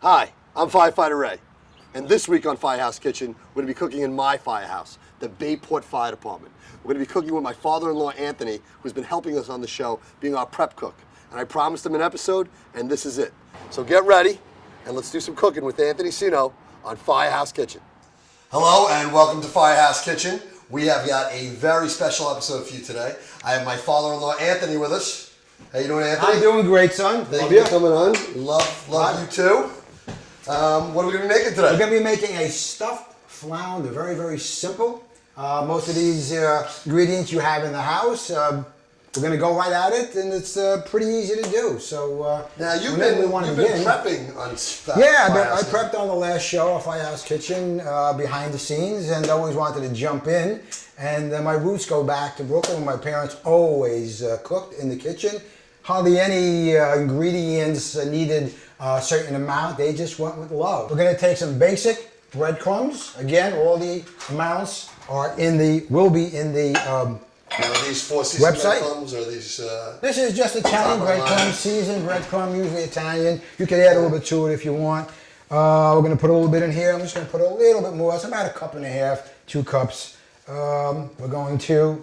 Hi, I'm Firefighter Ray, and this week on Firehouse Kitchen, we're going to be cooking in my firehouse, the Bayport Fire Department. We're going to be cooking with my father-in-law, Anthony, who's been helping us on the show, being our prep cook. And I promised him an episode, and this is it. So get ready, and let's do some cooking with Anthony Sino on Firehouse Kitchen. Hello, and welcome to Firehouse Kitchen. We have got a very special episode for you today. I have my father-in-law, Anthony, with us. How you doing, Anthony? I'm doing great, son. Thank you for coming on. Love you too. What are we going to be making today? We're going to be making a stuffed flounder. Very, very simple. Most of these ingredients you have in the house. We're going to go right at it, and it's pretty easy to do. So now you've been prepping on stuff. Yeah, I prepped on the last show of Firehouse Kitchen, behind the scenes, and always wanted to jump in. And my roots go back to Brooklyn. My parents always cooked in the kitchen. Hardly any ingredients needed a certain amount. They just went with love. We're going to take some basic breadcrumbs. Again, all the amounts will be in the now, are these Four Seasons website. Breadcrumbs, or are these? This is just Italian breadcrumbs, seasoned breadcrumb, usually Italian. You can add a little bit to it if you want. We're going to put a little bit in here. I'm just going to put a little bit more. It's about 1.5 cups, 2 cups. We're going to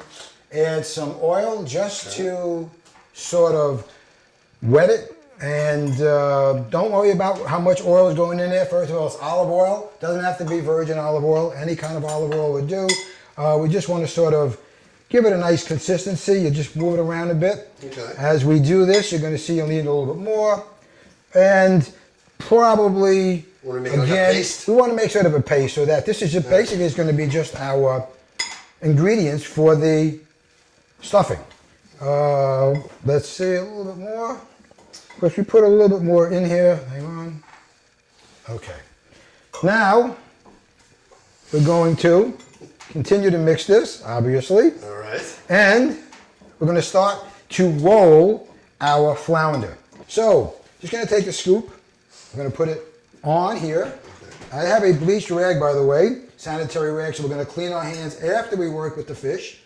add some oil just to sort of wet it, and don't worry about how much oil is going in there. First of all, it's olive oil. Doesn't have to be virgin olive oil. Any kind of olive oil would do. We just want to sort of give it a nice consistency. You just move it around a bit. Okay. As we do this, you're going to see you'll need a little bit more, and probably Want to make like a paste? We want to make sort of a paste, so that this is just basically is going to be just our ingredients for the stuffing. Let's see, a little bit more. Of course, we put a little bit more in here. Hang on. Okay. Now, we're going to continue to mix this, obviously. All right. And we're going to start to roll our flounder. So, just going to take a scoop. I'm going to put it on here. Okay. I have a bleached rag, by the way, sanitary rag, so we're going to clean our hands after we work with the fish.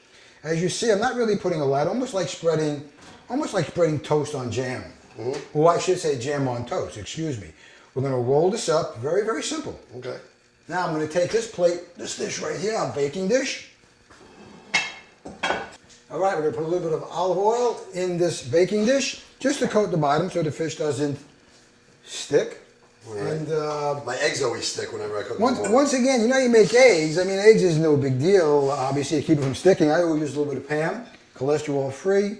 As you see, I'm not really putting a lot, almost like spreading toast on jam. Mm-hmm. Well, I should say jam on toast, excuse me. We're going to roll this up, very, very simple. Okay. Now I'm going to take this plate, this dish right here, our baking dish. All right, we're going to put a little bit of olive oil in this baking dish, just to coat the bottom so the fish doesn't stick. Right. And my eggs always stick whenever I cook. Once again, you know, you make eggs. I mean, eggs is no big deal, obviously, to keep it from sticking. I always use a little bit of Pam, cholesterol free,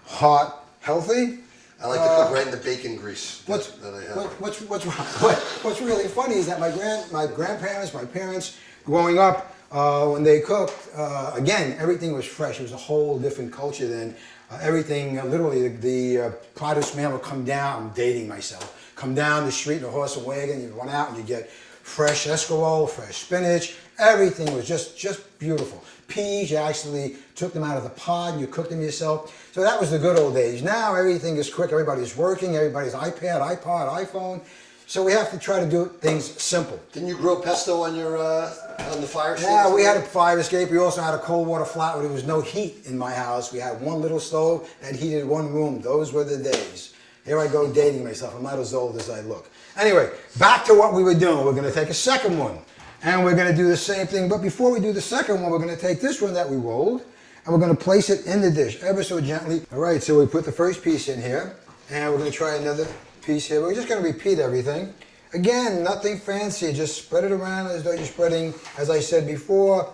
hot, healthy. I like to cook right in the bacon grease that I have. What's really funny is that my grandparents, my parents, growing up, when they cooked, again, everything was fresh. It was a whole different culture then. Everything, literally, the produce man would come down. I'm dating myself. Come down the street in a horse and wagon. You run out and you get fresh escarole, fresh spinach. Everything was just beautiful. Peas, you actually took them out of the pod and you cooked them yourself. So that was the good old days. Now everything is quick. Everybody's working. Everybody's iPad, iPod, iPhone. So we have to try to do things simple. Didn't you grill pesto on your on the fire escape? Yeah, we had a fire escape. We also had a cold water flat where there was no heat in my house. We had one little stove that heated one room. Those were the days. Here I go dating myself. I'm not as old as I look. Anyway, back to what we were doing. We're going to take a second one. And we're going to do the same thing. But before we do the second one, we're going to take this one that we rolled, and we're going to place it in the dish ever so gently. All right, so we put the first piece in here, and we're going to try another piece here. We're just going to repeat everything. Again, nothing fancy. Just spread it around as though you're spreading, as I said before,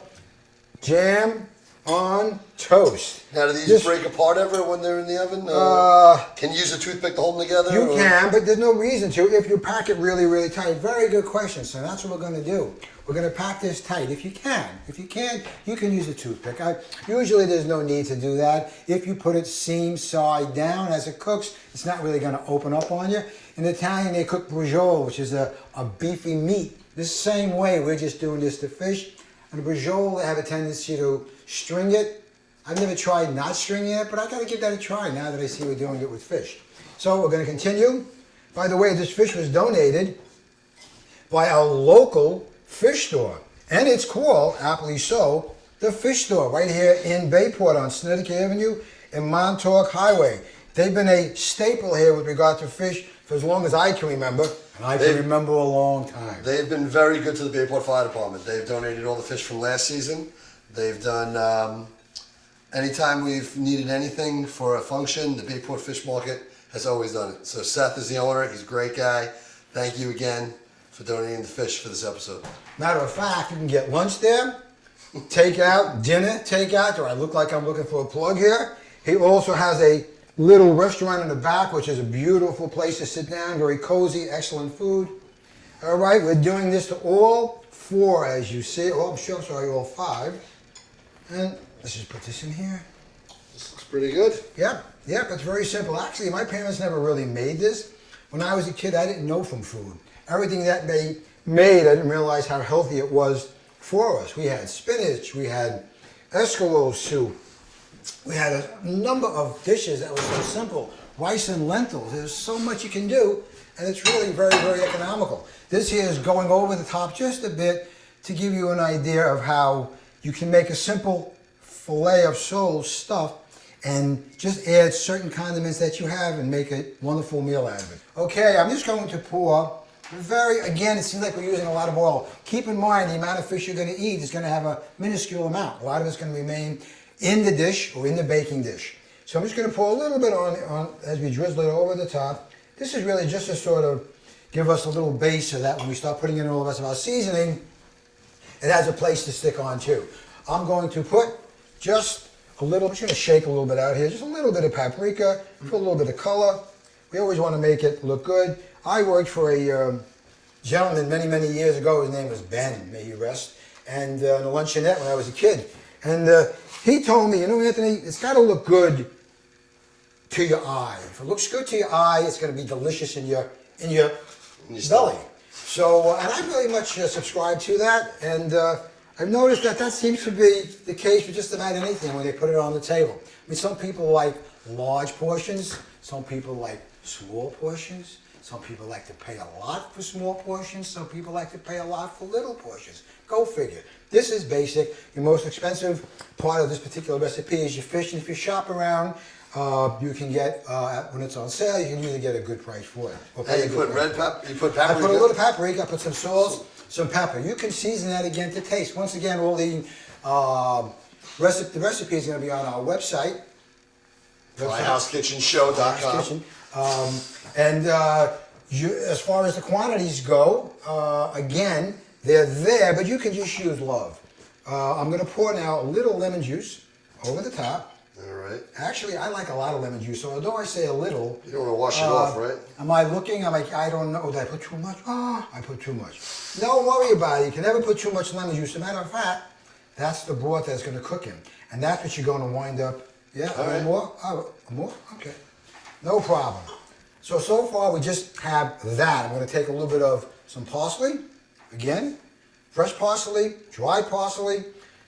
jam on toast. Now, do these break apart ever when they're in the oven? Can you use a toothpick to hold them together? You can, but there's no reason to if you pack it really, really tight. Very good question. So that's what we're going to do. We're going to pack this tight if you can. If you can't, you can use a toothpick. Usually there's no need to do that. If you put it seam side down as it cooks, it's not really going to open up on you. In Italian, they cook bruschetta, which is a beefy meat. The same way, we're just doing this to fish. And the bruschetta, they have a tendency to string it. I've never tried not stringing it, but I got to give that a try now that I see we're doing it with fish. So we're going to continue. By the way, this fish was donated by a local fish store, and it's called, aptly so, the Fish Store right here in Bayport on Connecticut Avenue and Montauk Highway. They've been a staple here with regard to fish for as long as I can remember, and I can remember a long time. They've been very good to the Bayport Fire Department. They've donated all the fish from last season. They've done, anytime we've needed anything for a function, the Bayport Fish Market has always done it. So Seth is the owner. He's a great guy. Thank you again for donating the fish for this episode. Matter of fact, you can get lunch there, takeout, dinner, takeout. Do I look like I'm looking for a plug here? He also has a little restaurant in the back, which is a beautiful place to sit down, very cozy, excellent food. All right, we're doing this to all 4, as you see. Oh, I'm sure, sorry, all 5. And let's just put this in here. This looks pretty good. Yep, it's very simple. Actually, my parents never really made this. When I was a kid, I didn't know from food. Everything that they made, I didn't realize how healthy it was for us. We had spinach, we had escargot soup, we had a number of dishes that were so simple. Rice and lentils, there's so much you can do, and it's really very, very economical. This here is going over the top just a bit to give you an idea of how you can make a simple filet of sole stuff and just add certain condiments that you have and make a wonderful meal out of it. Okay, I'm just going to pour again, it seems like we're using a lot of oil. Keep in mind the amount of fish you're going to eat is going to have a minuscule amount. A lot of it's going to remain in the dish or in the baking dish. So I'm just going to pour a little bit on as we drizzle it over the top. This is really just to sort of give us a little base so that when we start putting in all the rest of our seasoning, it has a place to stick on too. I'm going to put just a little, I'm just going to shake a little bit out here, just a little bit of paprika, put a little bit of color. We always want to make it look good. I worked for a gentleman many, many years ago. His name was Ben, may he rest, and in a luncheonette when I was a kid. And he told me, you know, Anthony, it's got to look good to your eye. If it looks good to your eye, it's going to be delicious in your belly. So, and I very much subscribe to that, and I've noticed that seems to be the case with just about anything when they put it on the table. I mean, some people like large portions, some people like small portions, some people like to pay a lot for small portions, some people like to pay a lot for little portions. Go figure. This is basic. The most expensive part of this particular recipe is your fish, and if you shop around, you can get, when it's on sale, you can usually get a good price for it. And you put red pepper, you put paprika? I put a little paprika, I put some salt, some pepper. You can season that again to taste. Once again, all the recipe is going to be on our website. FlyhouseKitchenShow.com. As far as the quantities go, again, they're there, but you can just use love. I'm going to pour now a little lemon juice over the top. All right. Actually, I like a lot of lemon juice, so although I say a little... You don't want to wash it off, right? Am I looking? I'm like, I don't know. Did I put too much? Oh, I put too much. Don't worry about it. You can never put too much lemon juice. As a matter of fact, that's the broth that's going to cook in. And that's what you're going to wind up... Yeah, a little more? Oh, more? Okay. No problem. So far we just have that. I'm going to take a little bit of some parsley. Again, fresh parsley, dried parsley.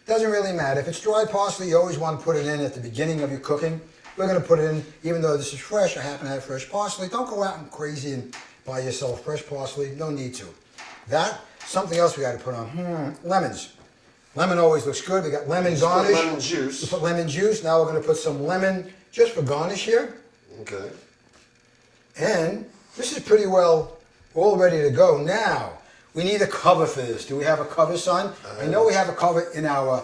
Doesn't really matter. If it's dried parsley, you always want to put it in at the beginning of your cooking. We're going to put it in, even though this is fresh, I happen to have fresh parsley. Don't go out and crazy and buy yourself fresh parsley. No need to. That, something else we got to put on. Lemons. Lemon always looks good. We got lemon garnish. Put lemon juice. We put lemon juice. Now we're going to put some lemon just for garnish here. Okay. And this is pretty well all ready to go. Now, we need a cover for this. Do we have a cover, son? I know we have a cover in our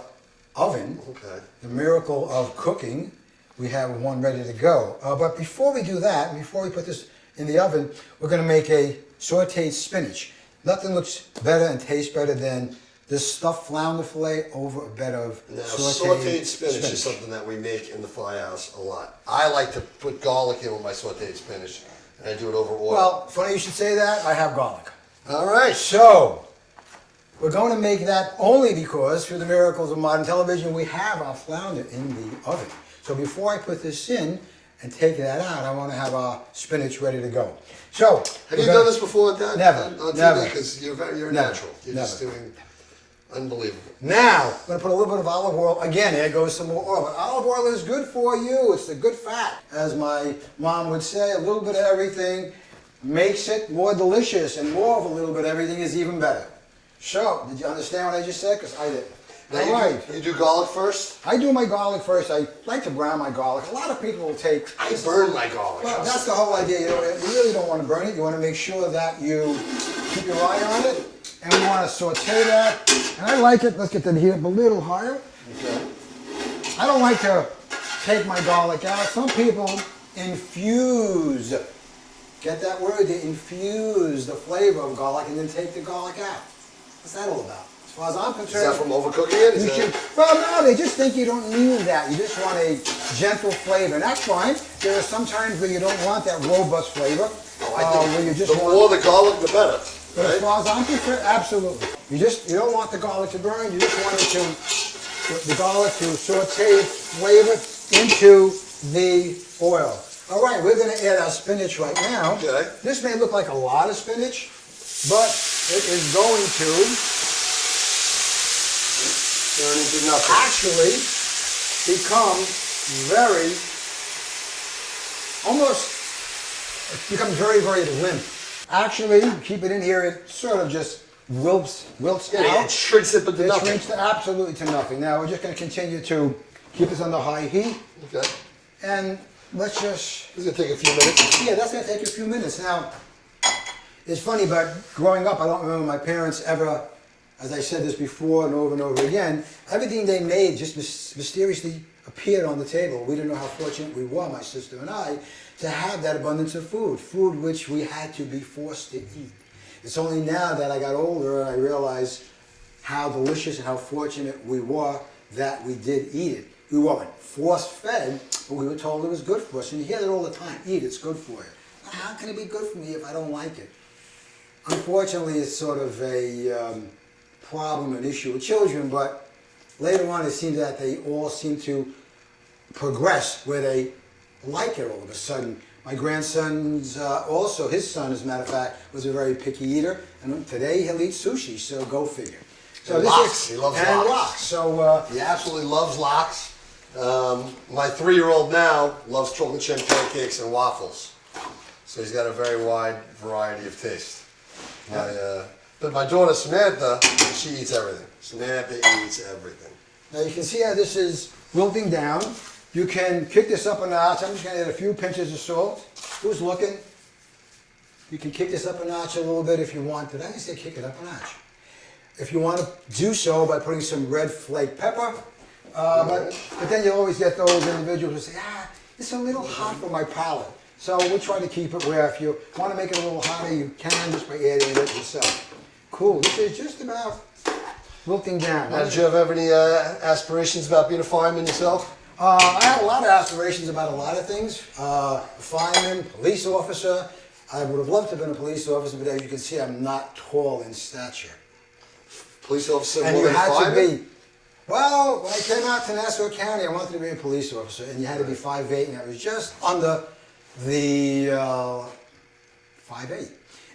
oven. Okay. The miracle of cooking. We have one ready to go. But before we do that, before we put this in the oven, we're going to make a sauteed spinach. Nothing looks better and tastes better than this stuffed flounder fillet over a bed of sauteed spinach is something that we make in the Firehouse a lot. I like to put garlic in with my sauteed spinach, and I do it over oil. Well, funny you should say that. I have garlic. All right. So, we're going to make that only because, through the miracles of modern television, we have our flounder in the oven. So before I put this in and take that out, I want to have our spinach ready to go. So, have you done this before, Dad? Never. Never. Because you're a natural. You're just doing unbelievable. Now, I'm going to put a little bit of olive oil. Again, there goes some more oil. But olive oil is good for you. It's a good fat. As my mom would say, a little bit of everything makes it more delicious, and more of a little bit of everything is even better. So, did you understand what I just said? Because I did. Now All right. You do garlic first? I do my garlic first. I like to brown my garlic. A lot of people will take... I burn my garlic. Well, that's the whole idea. You really don't want to burn it. You want to make sure that you keep your eye on it. And we want to saute that. And I like it. Let's get the heat up a little higher. Okay. I don't like to take my garlic out. Some people infuse. Get that word? They infuse the flavor of garlic and then take the garlic out. What's that all about? As far as I'm concerned. Is that from overcooking it? You should, well, no, they just think you don't need that. You just want a gentle flavor. And that's fine. There are some times where you don't want that robust flavor. Where you just the more the garlic, the better. But right? as far as I'm concerned, absolutely. You don't want the garlic to burn. You just want the garlic to saute flavor into the oil. All right, we're going to add our spinach right now. Okay. This may look like a lot of spinach, but it is going to turn into nothing. actually become it becomes very, very limp. Actually, keep it in here, it sort of just wilts out. It shrinks it but to It nothing. shrinks absolutely to nothing. Now we're just going to continue to keep this under high heat. Okay. And let's just... This is going to take a few minutes. Yeah, that's going to take a few minutes. Now, it's funny, but growing up, I don't remember my parents ever, as I said this before and over again, everything they made just mysteriously appeared on the table. We didn't know how fortunate we were, my sister and I, to have that abundance of food which we had to be forced to eat. It's only now that I got older and I realized how delicious and how fortunate we were that we did eat it. We weren't force-fed, but we were told it was good for us. And you hear that all the time, eat, it's good for you. How can it be good for me if I don't like it? Unfortunately, it's sort of a problem, an issue with children, but later on it seems that they all seem to progress where they like it all of a sudden. My grandson's also, his son, as a matter of fact, was a very picky eater, and today he'll eat sushi, so go figure. So He loves lox. lox. So he absolutely loves lox. My 3-year-old now loves chocolate chip pancakes and waffles. So he's got a very wide variety of taste. But my daughter Samantha, she eats everything. Samantha eats everything. now you can see how this is wilting down. You can kick this up a notch. I'm just going to add a few pinches of salt. Who's looking? You can kick this up a notch a little bit if you want. Did I say kick it up a notch? If you want to do so by putting some red flake pepper. But then you'll always get those individuals who say, it's a little hot for my palate. So we'll try to keep it where if you want to make it a little hotter, you can just by adding it yourself. Cool. This is just about wilting down. Now, did you have any aspirations about being a fireman yourself? I had a lot of aspirations about a lot of things. Fireman, police officer. I would have loved to have been a police officer, but as you can see, I'm not tall in stature. Police officer And more you than had fireman? to be, well, when I came out to Nassau County, I wanted to be a police officer, and you had to be 5'8", and I was just under the 5'8".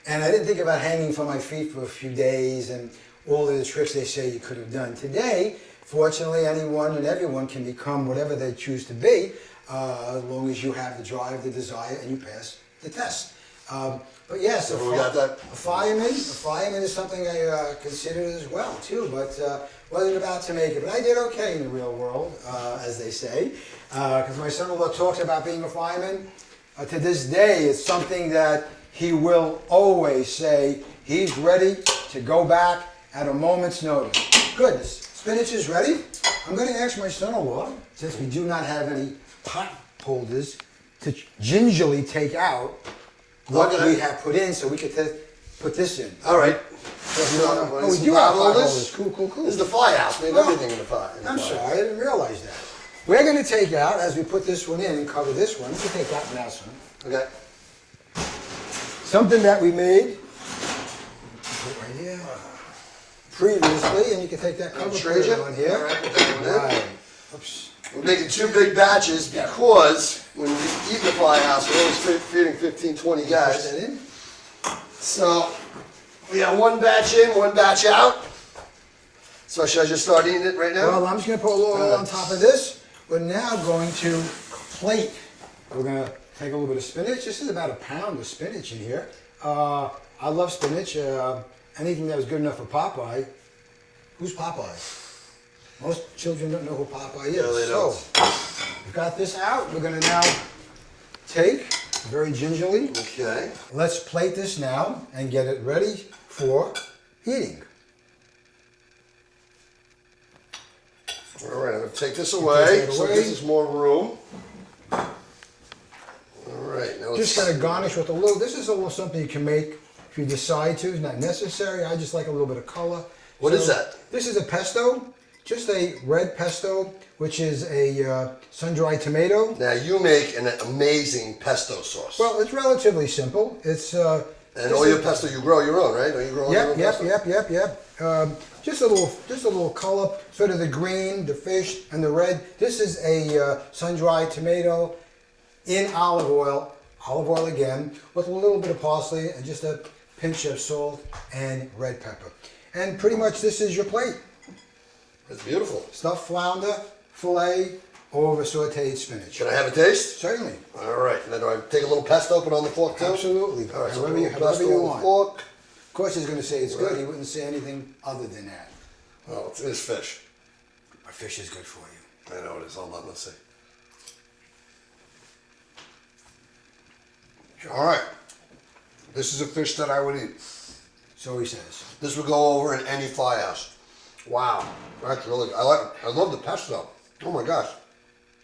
And I didn't think about hanging from my feet for a few days and all of the tricks they say you could have done. Today, fortunately, anyone and everyone can become whatever they choose to be, as long as you have the drive, the desire, and you pass the test. But yes, a fireman is something I considered as well too, but wasn't about to make it. But I did okay in the real world, as they say, because my son-in-law talks about being a fireman. To this day, it's something that he will always say he's ready to go back at a moment's notice. Good, the spinach is ready. I'm going to ask my son-in-law, since we do not have any pot holders, to gingerly take out what we have put in so we could put this in. All right. So we do have pot holders. Cool. This is the firehouse. We have everything in the fire. I'm sorry, I didn't realize that. We're going to take out, as we put this one in and cover this one, we can take that one out, son. Okay. Something that we made right here previously, and you can take that cover put it on here. All right, put that one in. Right. Oops. We're making 2 big batches because when we eat in the firehouse, we're always feeding 15, 20 Push guys. that in. So we got 1 batch in, 1 batch out. So should I just start eating it right now? Well, I'm just going to put a little oil on top of this. We're now going to plate. We're going to take a little bit of spinach. This is about 1 pound of spinach in here. I love spinach. Anything that was good enough for Popeye. Who's Popeye? Most children don't know who Popeye is. No, they don't. So, we've got this out. We're going to now take, very gingerly, Okay. let's plate this now and get it ready for eating. All right, I'm going to take this away. that So away. this is more room. All right, now Just going to garnish with a little, this is a little something you can make if you decide to. It's not necessary. I just like a little bit of color. What is that? This is a pesto, just a red pesto, which is a sun-dried tomato. Now you make an amazing pesto sauce. Well, it's relatively simple. It's and all your pesto, you grow your own, right? Don't you grow all your own pesto? Yep. Just a little color, sort of the green, the fish, and the red. This is a sun-dried tomato in olive oil again, with a little bit of parsley and just a pinch of salt and red pepper. And pretty much this is your plate. It's beautiful. Stuffed flounder, fillet, over sauteed spinach. Can I have a taste? Certainly. All right. Now do I take a little pesto, put on the fork too? Absolutely. All right. So However a you little pesto want. on the fork. Of course he's going to say it's Right. good. He wouldn't say anything other than that. Oh, it is fish. Our fish is good for you. I know it is. Hold on. Let's see. All right. This is a fish that I would eat. So he says. This would go over in any firehouse. Wow, that's really good. I love the pesto. Oh my gosh.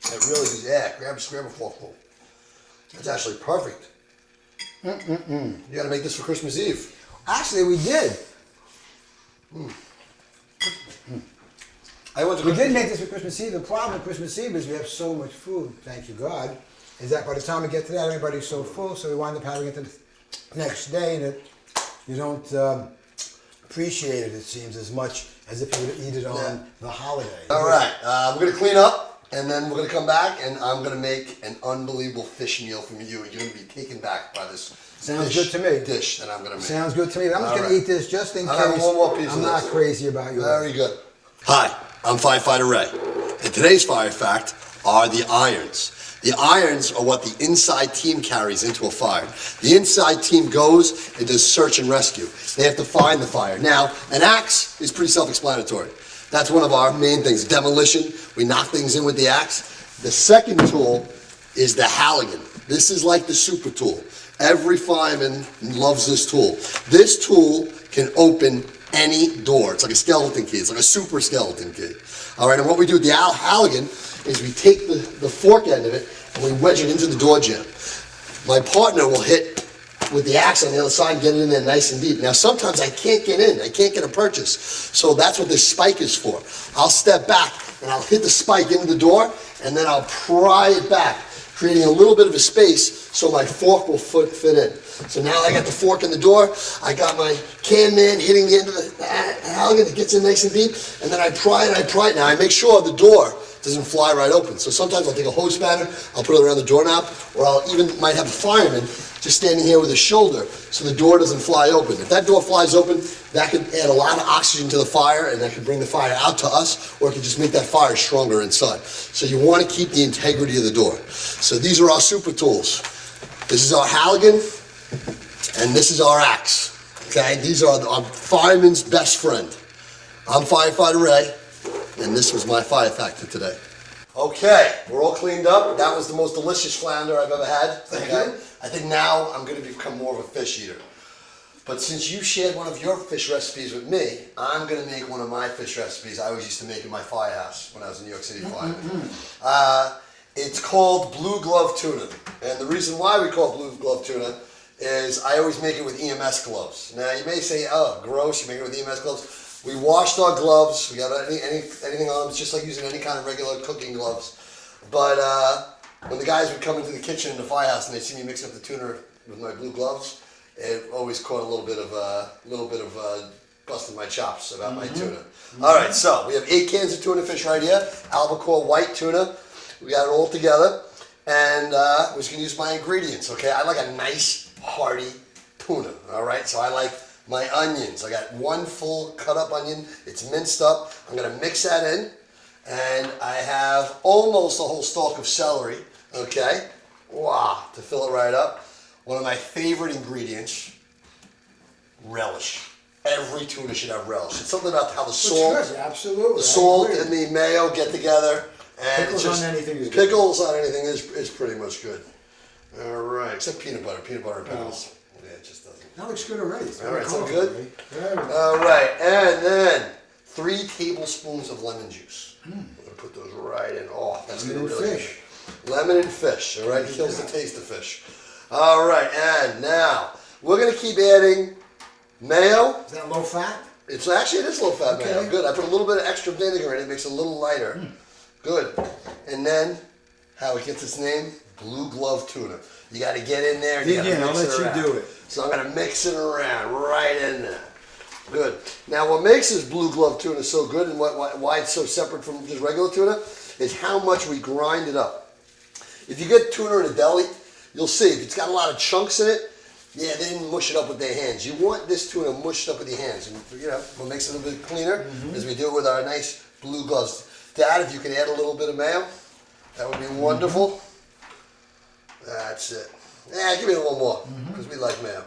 It really is, yeah, grab a scramble forkful. That's actually perfect. You gotta make this for Christmas Eve. Actually, we did. I went to We Christmas did make this for Christmas Eve. The problem with Christmas Eve is we have so much food, thank you God, is that by the time we get to that, everybody's so full, so we wind up having it the next day, and you don't appreciate it, it seems, as much as if you would eat it on the holiday. All right, we're gonna clean up, and then we're gonna come back, and I'm gonna make an unbelievable fish meal from you, and you're gonna be taken back by this Sounds fish good to me. dish that I'm gonna make. Sounds good to me. I'm just All going right. to eat this just in I'll have case one more piece I'm of not this. crazy about you. Very good. Hi, I'm Firefighter Ray, and today's fire fact are the irons. The irons are what the inside team carries into a fire. The inside team goes and does search and rescue. They have to find the fire. Now, an axe is pretty self-explanatory. That's one of our main things. Demolition, we knock things in with the axe. The second tool is the Halligan. This is like the super tool. Every fireman loves this tool. This tool can open any door. It's like a skeleton key. It's like a super skeleton key. All right, and what we do with the Halligan is we take the fork end of it and we wedge it into the door jamb. My partner will hit with the axe on the other side and get it in there nice and deep. Now, sometimes I can't get in. I can't get a purchase. So that's what this spike is for. I'll step back and I'll hit the spike into the door and then I'll pry it back, creating a little bit of a space so my fork will fit in. So now I got the fork in the door, I got my can man hitting the end of the Halligan, it gets in nice and deep, and then I pry it. Now I make sure the door doesn't fly right open. So sometimes I'll take a hose spanner, I'll put it around the doorknob, or I'll even might have a fireman just standing here with his shoulder so the door doesn't fly open. If that door flies open, that could add a lot of oxygen to the fire and that could bring the fire out to us, or it could just make that fire stronger inside. So you want to keep the integrity of the door. So these are our super tools. This is our Halligan, and this is our axe. Okay, these are our fireman's best friend. I'm Firefighter Ray, and this was my fire fact for today. Okay, we're all cleaned up. That was the most delicious flounder I've ever had. Thank you. I think now I'm going to become more of a fish eater. But since you shared one of your fish recipes with me, I'm going to make one of my fish recipes I always used to make in my firehouse when I was in New York City fireman. It's called blue glove tuna. And the reason why we call it blue glove tuna is I always make it with EMS gloves. Now you may say, oh, gross, you make it with EMS gloves. We washed our gloves, we got anything on them, it's just like using any kind of regular cooking gloves. But when the guys would come into the kitchen in the firehouse and they'd see me mixing up the tuna with my blue gloves, it always caught a little bit of busting my chops about my tuna. All right, so we have 8 cans of tuna fish right here, albacore white tuna. We got it all together, and we're just gonna use my ingredients, okay? I like a nice, hearty tuna, all right? So I like my onions. I got 1 full cut up onion. It's minced up. I'm gonna mix that in, and I have almost a whole stalk of celery, okay? Wow, to fill it right up. One of my favorite ingredients, relish. every tuna should have relish. It's something about how the It's salt, good, absolutely. the salt I agree. and the mayo get together. And Pickles it's just, on anything is good. Pickles on anything is pretty much good. All right, except peanut butter and pickles. Yeah, it just doesn't. That looks good already. It's All right, very sound colorful, good? right? Very good. All right, and then 3 tablespoons of lemon juice. I'm gonna put those right in. Oh, that's gonna be Lemon really and fish. good. Lemon and fish. All right, kills the taste of fish. All right, and now we're gonna keep adding mayo. Is that low fat? It is low fat mayo. Okay. Good. I put a little bit of extra vinegar in it. It makes it a little lighter. Good. And then how it gets its name? Blue glove tuna. You got to get in there. And you Dig in. gotta I'll mix let it you around. do it. So I'm gonna mix it around right in there. Good. Now what makes this blue glove tuna so good and why it's so separate from just regular tuna is how much we grind it up. If you get tuna in a deli, you'll see if it's got a lot of chunks in it, yeah, they didn't mush it up with their hands. You want this tuna mushed up with your hands. And you know, what makes it a bit cleaner is we do it with our nice blue gloves. Dad, if you can add a little bit of mayo, that would be wonderful. That's it. Yeah, give me a little more, because we like mayo.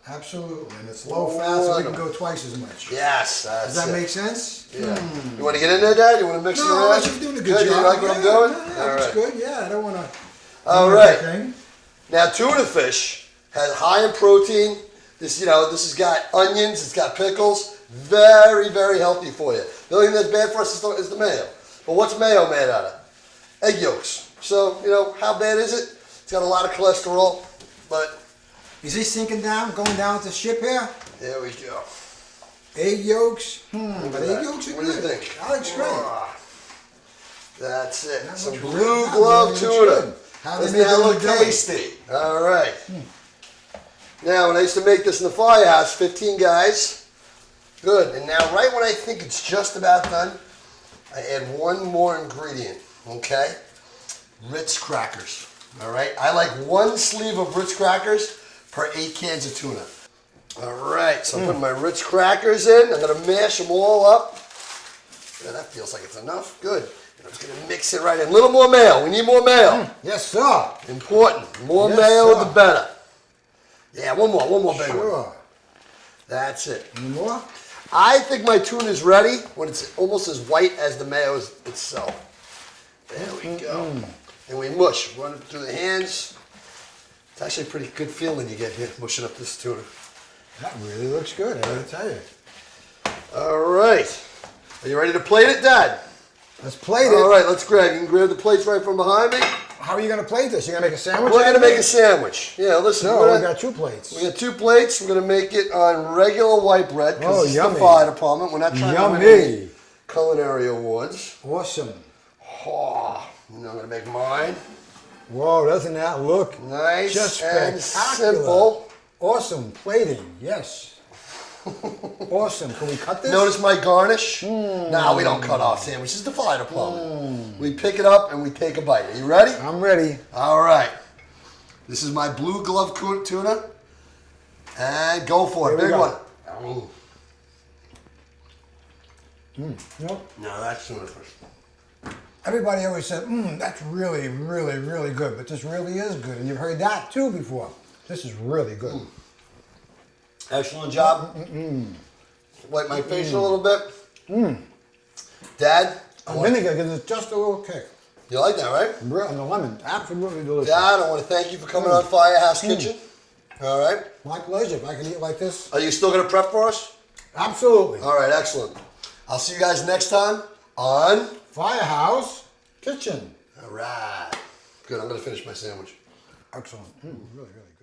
Absolutely. And it's low fat, so we can go twice as much. Yes, that's Does that it. make sense? Yeah. You want to get in there, Dad? You want to mix it around? No, you're doing a good job. You like what I'm doing? Yeah, All that's right. good. Yeah, I don't want to. All right. Now, tuna fish has high in protein. This has got onions. It's got pickles. Very, very healthy for you. The only thing that's bad for us is the mayo. But what's mayo made out of? Egg yolks. So, how bad is it? It's got a lot of cholesterol, but Is he sinking down, going down with the ship here? there we go. Egg yolks? But at egg that. yolks are What do good. you think? That looks great. Ah, that's it. That Some looks blue really- that glove really tuna. looks good. How they Doesn't make that it in look the deli? tasty? All right. Now, when I used to make this in the firehouse, 15 guys. Good. And now, right when I think it's just about done, I add one more ingredient. Okay? Ritz crackers. All right? I like 1 sleeve of Ritz crackers per 8 cans of tuna. All right. So I'm putting my Ritz crackers in. I'm going to mash them all up. Yeah, that feels like it's enough. Good. And I'm just going to mix it right in. A little more mayo. We need more mayo. Yes, sir. Important. More Yes, mayo, sir. the better. Yeah, one more big one. Sure. That's it. Any more? I think my tuna is ready when it's almost as white as the mayo itself. There we go. And we mush. Run it through the hands. It's actually a pretty good feeling you get here, mushing up this tuna. That really looks good, I gotta tell you. All right. Are you ready to plate it, Dad? Let's plate it. All right, let's grab. You can grab the plates right from behind me. How are you gonna plate this? You gonna make a sandwich? We're out going to of it? make a sandwich. Yeah, listen. No, we're we gonna- got 2 plates. We got 2 plates. We're going to make it on regular white bread Oh, because it's the yummy. fire department. We're not trying to win Yummy. any culinary awards. Awesome. Oh, I'm going to make mine. Whoa, doesn't that look Nice just and spectacular? simple. Awesome plating, yes. Awesome. Can we cut this? Notice my garnish? No, we don't cut off sandwiches. The fire department. We pick it up and we take a bite. Are you ready? I'm ready. All right. This is my blue glove tuna. And go for it. Here we Big go. one. Nope. No, that's tuna fish. Everybody always said, that's really, really, really good, but this really is good. And you've heard that too before. This is really good. Excellent job. Wipe my face a little bit. Dad, Vinegar gives it just a little kick. you like that, right? And the lemon, absolutely delicious. Dad, I want to thank you for coming on Firehouse Kitchen. All right. My pleasure. If I can eat like this, Are you still going to prep for us? absolutely. All right, excellent. I'll see you guys next time on Firehouse Kitchen. All right. Good, I'm going to finish my sandwich. Excellent. Really, really good.